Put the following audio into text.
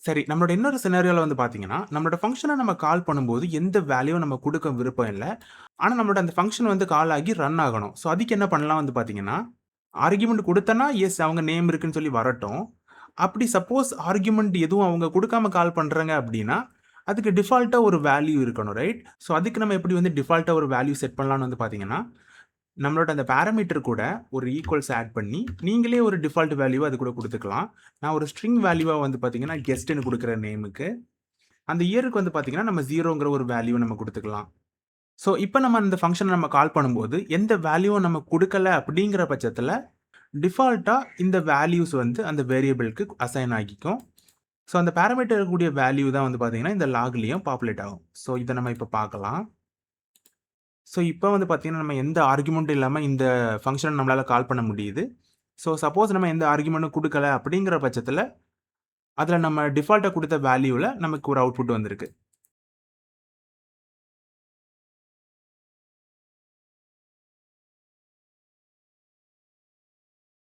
சரி, நம்மளோட இன்னொரு சினாரியோல வந்து பார்த்தீங்கன்னா, நம்மளோட ஃபங்ஷன நம்ம கால் பண்ணும்போது எந்த வேல்யூவும் நம்ம குடுக்க விருப்பம் இல்ல. ஆனா, நம்மளோட அந்த ஃபங்ஷன் வந்து கால் ஆகி ரன் ஆகணும். ஸோ, அதுக்கு என்ன பண்ணலாம் வந்து பார்த்தீங்கன்னா, ஆர்குமென்ட் குடுத்தேன்னா, எஸ் அவங்க நேம் இருக்குன்னு சொல்லி வரட்டும். அப்படி சப்போஸ் ஆர்குமென்ட் எதுவும் அவங்க குடுக்காம கால் பண்றாங்க அப்படின்னா, அதுக்கு டிஃபால்ட்டா ஒரு வேல்யூ இருக்கணும், ரைட்? ஸோ, அதுக்கு நம்ம எப்படி வந்து டிஃபால்ட்டா ஒரு வேல்யூ செட் பண்ணலாம்னு வந்து பார்த்தீங்கன்னா, நம்மளோட அந்த பாராமீட்டர் கூட ஒரு ஈக்குவல்ஸ் ஆட் பண்ணி, நீங்களே ஒரு டிஃபால்ட் வேல்யூவ அது கூட குடுத்துக்கலாம். நான் ஒரு ஸ்ட்ரிங் வேல்யூவா வந்து பார்த்தீங்கன்னா, கெஸ்ட்ன்னு குடுக்குறேன் நேமுக்கு. அந்த இயருக்கு வந்து பார்த்தீங்கன்னா, நம்ம 0ங்கிற ஒரு வேல்யூவ நம்ம குடுத்துக்கலாம். ஸோ, இப்ப நம்ம இந்த ஃபங்ஷன நம்ம கால் பண்ணும்போது, எந்த வேல்யூவும் நம்ம குடுக்கல அப்படிங்கிற பட்சத்தில, டிஃபால்ட்டா இந்த வேல்யூஸ் வந்து அந்த வேரியபிள்க்கு அசைன் ஆகிக்கும். ஸோ, அந்த பாராமீட்டர் இருக்கக்கூடிய வேல்யூ தான் வந்து பார்த்தீங்கன்னா, இந்த லாக்லயும் பாப்புலேட் ஆகும். ஸோ, இத நம்ம இப்ப பார்க்கலாம். ஸோ, இப்ப வந்து பார்த்தீங்கன்னா, நம்ம எந்த ஆர்குமென்ட்டும் இல்லாம இந்த ஃபங்ஷன நம்மளால கால் பண்ண முடியுது. ஸோ, சப்போஸ் நம்ம எந்த ஆர்குமென்ட்டும் குடுக்கல அப்படிங்கிற பட்சத்தில, அதில நம்ம டிஃபால்ட்டா குடுத்த வேல்யூல நமக்கு ஒரு அவுட்புட் வந்திருக்கு.